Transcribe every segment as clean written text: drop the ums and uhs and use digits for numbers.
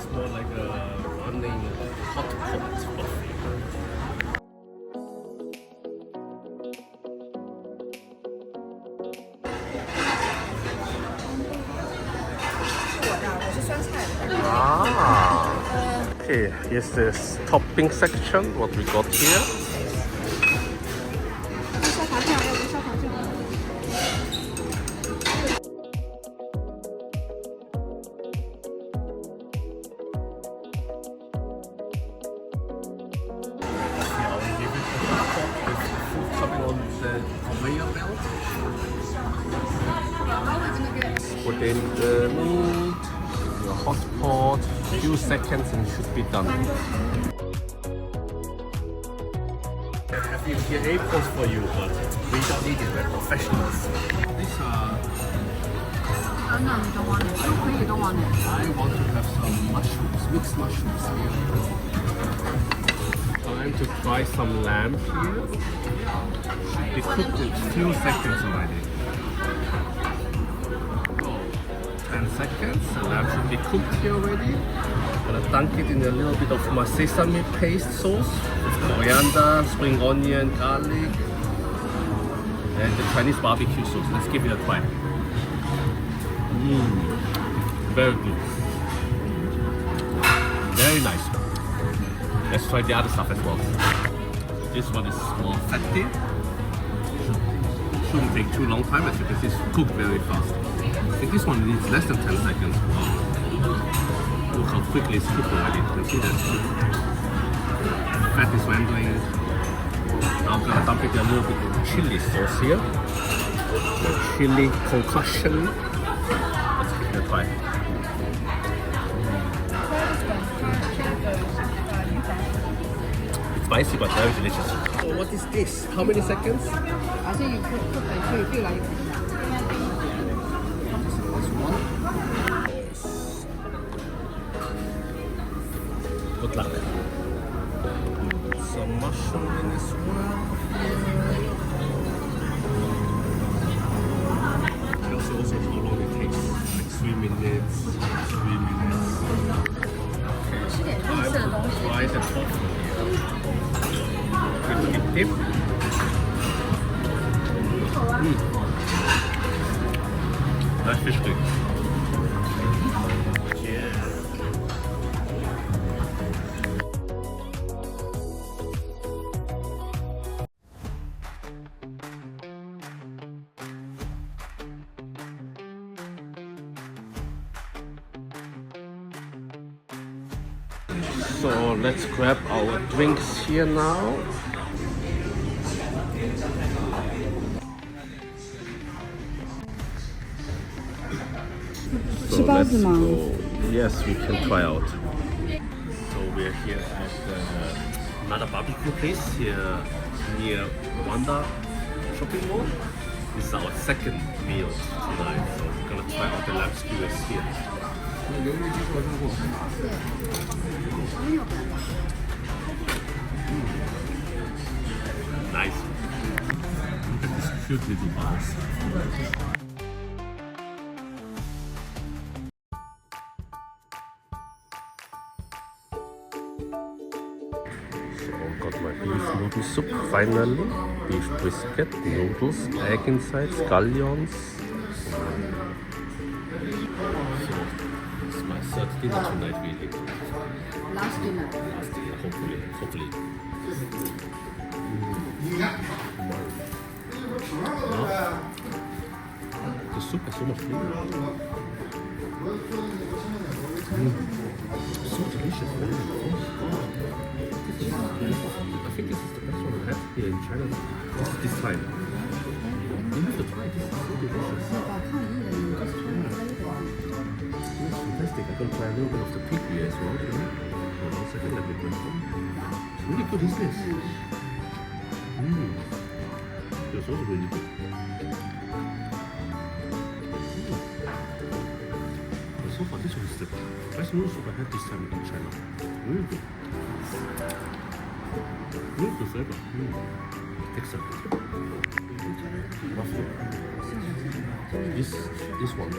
It's more like a running hot pot buffet. Ah, okay, here's this topping section, what we got here. Coming on the conveyor belt. Put in the meat, the hot pot, few seconds and it should be done. I have here aprons for you, but we don't need it, we're professionals. These are... Oh no, you don't want it. Okay, you don't want it. I want to have some mushrooms, mixed mushrooms here. Time to try some lamb here. Should be cooked in few seconds already. 10 seconds, the lamb should be cooked here already. I'm gonna dunk it in a little bit of my sesame paste sauce with coriander, spring onion, garlic, and the Chinese barbecue sauce. Let's give it a try. Very good. Very nice. Let's try the other stuff as well. This one is more fatty. Shouldn't take too long time, as you can see it's cooked very fast. I think this one needs less than 10 seconds. Wow. Look how quickly it's cooked already. You can see that. Fat is rendering. Now I'm gonna dump it in a little bit of chili sauce here. The chili concoction. Let's give it a try. It's spicy but very delicious. So what is this? How many seconds? I think you cook until you feel like Good luck. Some mushroom in as well. Tells you also how long it takes. Like 3 minutes, 3 minutes. Okay. Try the tofu here. Quick dip. Nice fish stick. So let's grab our drinks here now. So let's go. Yes, we can try out. So we're here at another barbecue place here near Wanda shopping mall. This is our second meal tonight, so we're gonna try out the lamb skewers here. Nice. Look at these cute little balls. Got my beef noodle soup finally, beef brisket, noodles, egg inside, scallions. So it's my third dinner tonight really. last dinner. Last dinner, hopefully. The soup has so much flavor. So delicious. I think this is the best one I had here in China this time. You have to try this. It's so delicious. It's fantastic. I'm going to try a little bit of the pig here as well. Hold on a second, let me bring it. It's really good, isn't it? It's also really good. So far, this one is the best noodle soup I had this time in China. Really good. Really good flavor. Excellent. Lovely. This one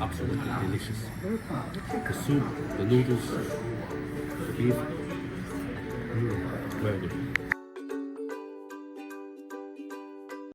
Absolutely delicious. The soup, the noodles, the beef, very good.